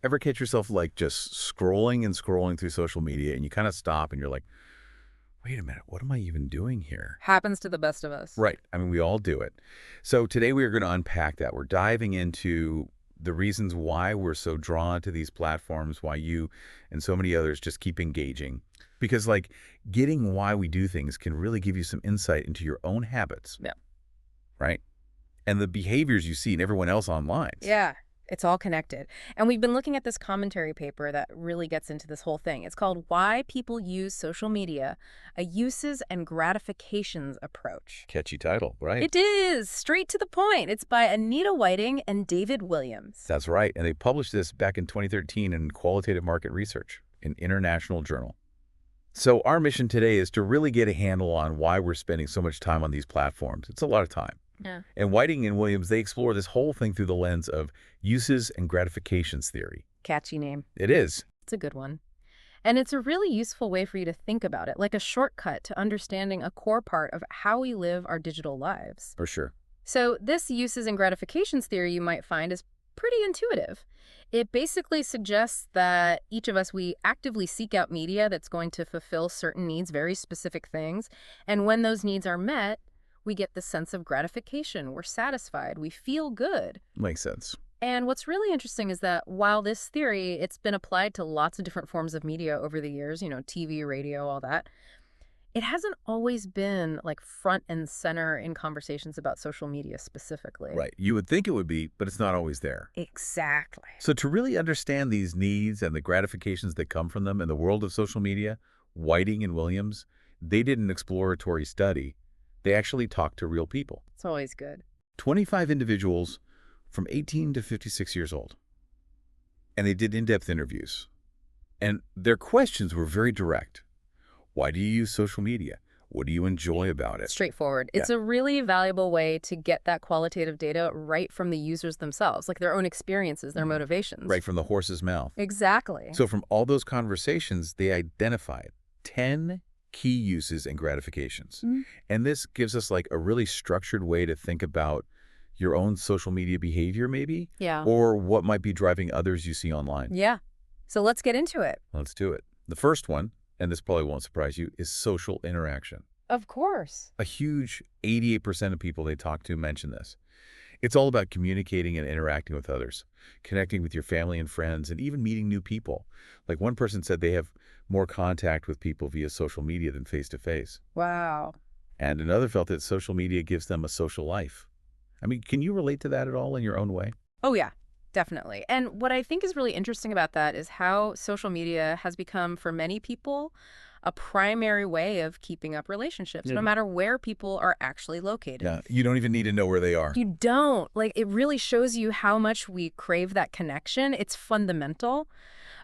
Ever catch yourself like just scrolling and scrolling through social media and you kind of stop and you're like, wait a minute, what am I even doing here? Happens to the best of us. Right. I mean, we all do it. So today we are going to unpack that. We're diving into the reasons why we're so drawn to these platforms, why you and so many others just keep engaging. Because like getting why we do things can really give you some insight into your own habits, Yeah. right? And the behaviors you see in everyone else online. Yeah. It's all connected. And we've been looking at this commentary paper that really gets into this whole thing. It's called Why People Use Social Media, a Uses and Gratifications Approach. Catchy title, right? It is straight to the point. It's by Anita Whiting and David Williams. That's right. And they published this back in 2013 in Qualitative Market Research, an international journal. So our mission today is to really get a handle on why we're spending so much time on these platforms. It's a lot of time. Yeah. And Whiting and Williams, they explore this whole thing through the lens of uses and gratifications theory. Catchy name. It is. It's a good one. And it's a really useful way for you to think about it, like a shortcut to understanding a core part of how we live our digital lives. For sure. So this uses and gratifications theory you might find is pretty intuitive. It basically suggests that each of us, we actively seek out media that's going to fulfill certain needs, very specific things. And when those needs are met, we get this sense of gratification. We're satisfied. We feel good. Makes sense. And what's really interesting is that while this theory, it's been applied to lots of different forms of media over the years, TV, radio, all that, it hasn't always been like front and center in conversations about social media specifically. Right. You would think it would be, but it's not always there. Exactly. So to really understand these needs and the gratifications that come from them in the world of social media, Whiting and Williams, they did an exploratory study. They actually talked to real people. It's always good. 25 individuals from 18 to 56 years old. And they did in-depth interviews. And their questions were very direct. Why do you use social media? What do you enjoy about it? Straightforward. Yeah. It's a really valuable way to get that qualitative data right from the users themselves, like their own experiences, their motivations. Right from the horse's mouth. Exactly. So from all those conversations, they identified 10 key uses and gratifications. And this gives us like a really structured way to think about your own social media behavior maybe, Yeah. or what might be driving others you see online. Yeah. So let's get into it. Let's do it. The first one, and this probably won't surprise you, is social interaction. Of course. A huge 88% of people they talk to mention this. It's all about communicating and interacting with others, connecting with your family and friends, and even meeting new people. Like one person said they have more contact with people via social media than face-to-face. Wow. And another felt that social media gives them a social life. I mean, can you relate to that at all in your own way? Oh, yeah, definitely. And what I think is really interesting about that is how social media has become, for many people, a primary way of keeping up relationships, no matter where people are actually located. Yeah, you don't even need to know where they are. You don't. Like, it really shows you how much we crave that connection. It's fundamental.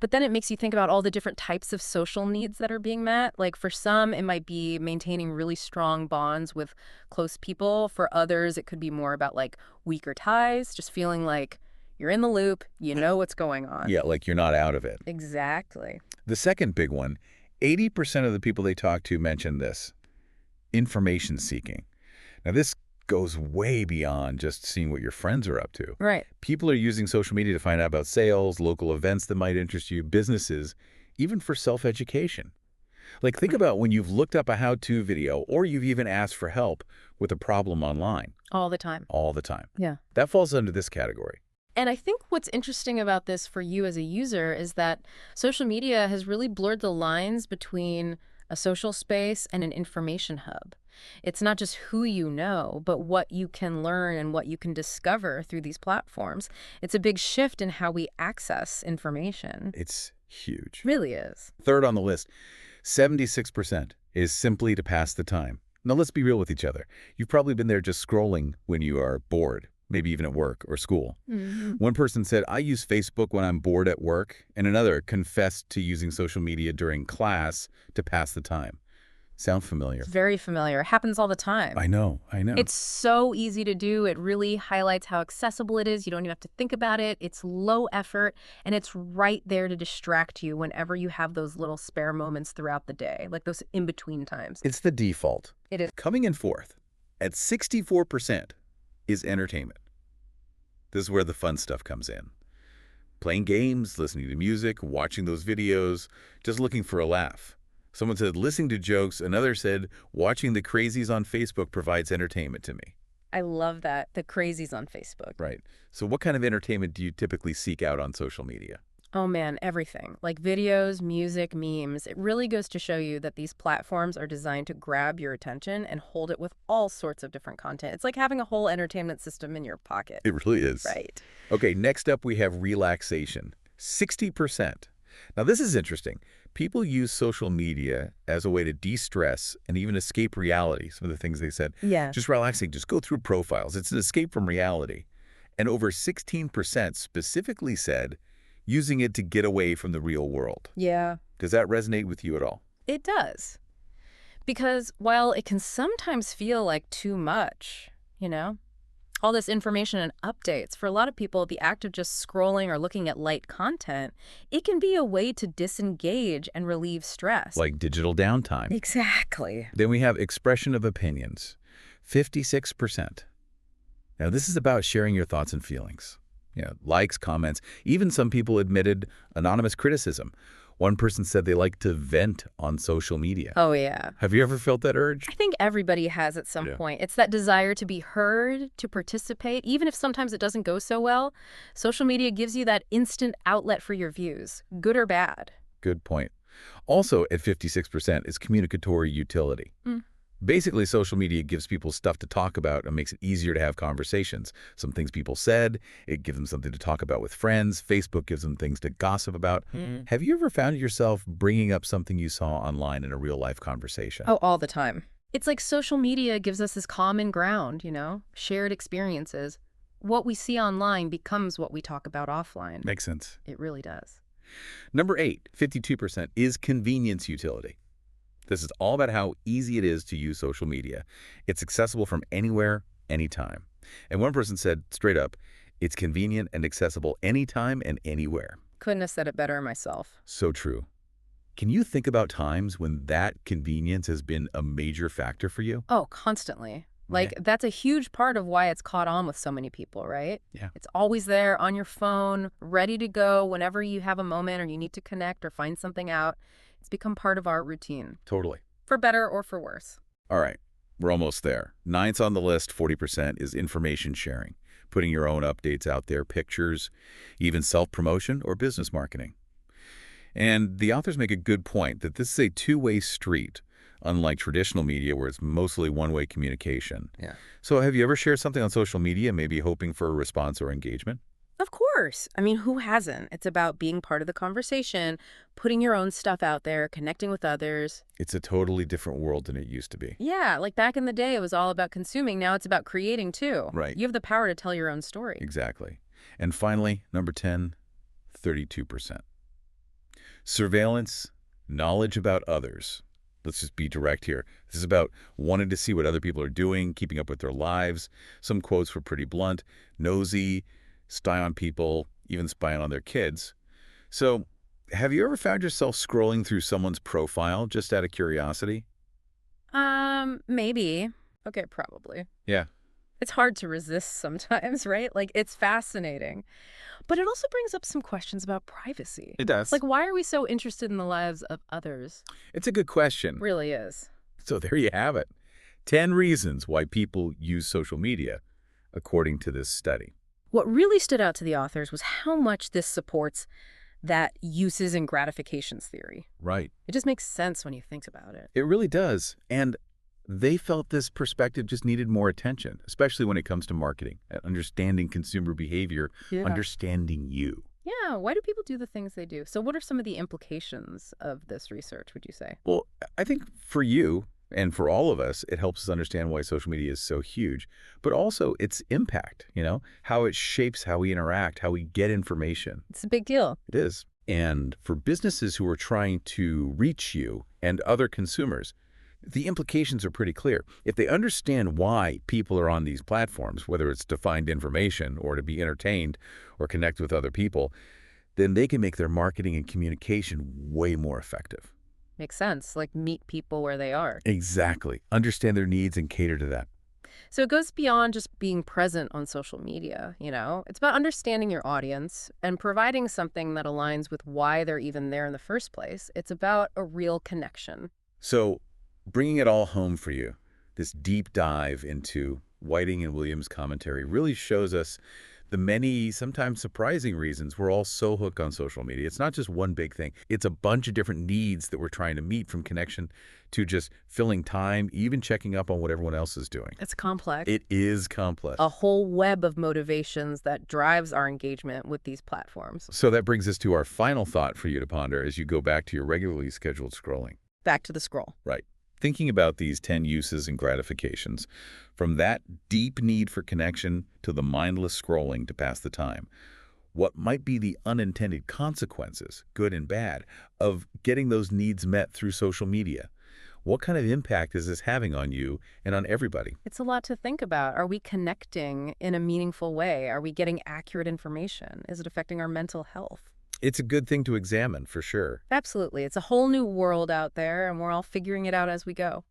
But then it makes you think about all the different types of social needs that are being met. Like for some, it might be maintaining really strong bonds with close people. For others, it could be more about like weaker ties, just feeling like you're in the loop, you know what's going on. Yeah, like you're not out of it. Exactly. The second big one, 80% of the people they talk to mention this, information seeking. Now this goes way beyond just seeing what your friends are up to. Right. People are using social media to find out about sales, local events that might interest you, businesses, even for self-education. Like think about when you've looked up a how-to video or you've even asked for help with a problem online. All the time. All the time. Yeah. That falls under this category. And I think what's interesting about this for you as a user is that social media has really blurred the lines between a social space and an information hub. It's not just who you know, but what you can learn and what you can discover through these platforms. It's a big shift in how we access information. It's huge. It really is. Third on the list, 76% is simply to pass the time. Now let's be real with each other. You've probably been there just scrolling when you are bored, maybe even at work or school. One person said, I use Facebook when I'm bored at work, and another confessed to using social media during class to pass the time. Sound familiar? It's very familiar. It happens all the time. I know. It's so easy to do. It really highlights how accessible it is. You don't even have to think about it. It's low effort, and it's right there to distract you whenever you have those little spare moments throughout the day, like those in-between times. It's the default. It is. Coming in fourth, at 64%, is entertainment. This is where the fun stuff comes in. Playing games, listening to music, watching those videos, just looking for a laugh. Someone said listening to jokes. Another said watching the crazies on Facebook provides entertainment to me. I love that. The crazies on Facebook. Right. So what kind of entertainment do you typically seek out on social media? Oh man, everything. Like videos, music, memes. It really goes to show you that these platforms are designed to grab your attention and hold it with all sorts of different content. It's like having a whole entertainment system in your pocket. It really is. Right. Okay, next up we have relaxation. 60%. Now this is interesting. People use social media as a way to de-stress and even escape reality. Some of the things they said. Yeah. Just relaxing, just go through profiles. It's an escape from reality. And over 16% specifically said using it to get away from the real world. Yeah. Does that resonate with you at all? It does. Because while it can sometimes feel like too much, all this information and updates, for a lot of people, the act of just scrolling or looking at light content, it can be a way to disengage and relieve stress. Like digital downtime. Exactly. Then we have expression of opinions. 56%. Now this is about sharing your thoughts and feelings. Likes, comments, even some people admitted anonymous criticism. One person said they like to vent on social media. Oh, yeah. Have you ever felt that urge? I think everybody has at some point. It's that desire to be heard, to participate, even if sometimes it doesn't go so well. Social media gives you that instant outlet for your views, good or bad. Good point. Also at 56% is communicatory utility. Mm. Basically, social media gives people stuff to talk about and makes it easier to have conversations. Some things people said, it gives them something to talk about with friends. Facebook gives them things to gossip about. Mm. Have you ever found yourself bringing up something you saw online in a real-life conversation? Oh, all the time. It's like social media gives us this common ground, shared experiences. What we see online becomes what we talk about offline. Makes sense. It really does. Number 8, 52%, is convenience utility. This is all about how easy it is to use social media. It's accessible from anywhere, anytime. And one person said straight up, it's convenient and accessible anytime and anywhere. Couldn't have said it better myself. So true. Can you think about times when that convenience has been a major factor for you? Oh, constantly. Yeah. That's a huge part of why it's caught on with so many people, right? Yeah. It's always there on your phone, ready to go whenever you have a moment or you need to connect or find something out. It's become part of our routine. Totally. For better or for worse. All right. We're almost there. 9th on the list, 40%, is information sharing. Putting your own updates out there, pictures, even self-promotion or business marketing. And the authors make a good point that this is a two-way street, unlike traditional media where it's mostly one-way communication. Yeah. So have you ever shared something on social media, maybe hoping for a response or engagement? Of course. I mean, who hasn't? It's about being part of the conversation, putting your own stuff out there, connecting with others. It's a totally different world than it used to be. Yeah, like back in the day, it was all about consuming. Now it's about creating, too. Right. You have the power to tell your own story. Exactly. And finally, number 10, 32%. Surveillance, knowledge about others. Let's just be direct here. This is about wanting to see what other people are doing, keeping up with their lives. Some quotes were pretty blunt. Nosy, spy on people, even spying on their kids. So, have you ever found yourself scrolling through someone's profile just out of curiosity? Maybe. Okay, probably. Yeah. It's hard to resist sometimes, right? Like, it's fascinating. But it also brings up some questions about privacy. It does. Like, why are we so interested in the lives of others? It's a good question. It really is. So there you have it. 10 reasons why people use social media, according to this study. What really stood out to the authors was how much this supports that uses and gratifications theory. Right. It just makes sense when you think about it. It really does. And they felt this perspective just needed more attention, especially when it comes to marketing, understanding consumer behavior, understanding you. Yeah, why do people do the things they do? So what are some of the implications of this research, would you say? Well, I think for you and for all of us, it helps us understand why social media is so huge, but also its impact, how it shapes how we interact, how we get information. It's a big deal. It is. And for businesses who are trying to reach you and other consumers, the implications are pretty clear. If they understand why people are on these platforms, whether it's to find information or to be entertained or connect with other people, then they can make their marketing and communication way more effective. Makes sense. Like meet people where they are. Exactly. Understand their needs and cater to that. So it goes beyond just being present on social media, you know? It's about understanding your audience and providing something that aligns with why they're even there in the first place. It's about a real connection. So, bringing it all home for you, this deep dive into Whiting and Williams' commentary really shows us the many, sometimes surprising reasons we're all so hooked on social media. It's not just one big thing. It's a bunch of different needs that we're trying to meet, from connection to just filling time, even checking up on what everyone else is doing. It's complex. It is complex. A whole web of motivations that drives our engagement with these platforms. So that brings us to our final thought for you to ponder as you go back to your regularly scheduled scrolling. Back to the scroll. Right. Thinking about these 10 uses and gratifications, from that deep need for connection to the mindless scrolling to pass the time, what might be the unintended consequences, good and bad, of getting those needs met through social media? What kind of impact is this having on you and on everybody? It's a lot to think about. Are we connecting in a meaningful way? Are we getting accurate information? Is it affecting our mental health? It's a good thing to examine, for sure. Absolutely. It's a whole new world out there, and we're all figuring it out as we go.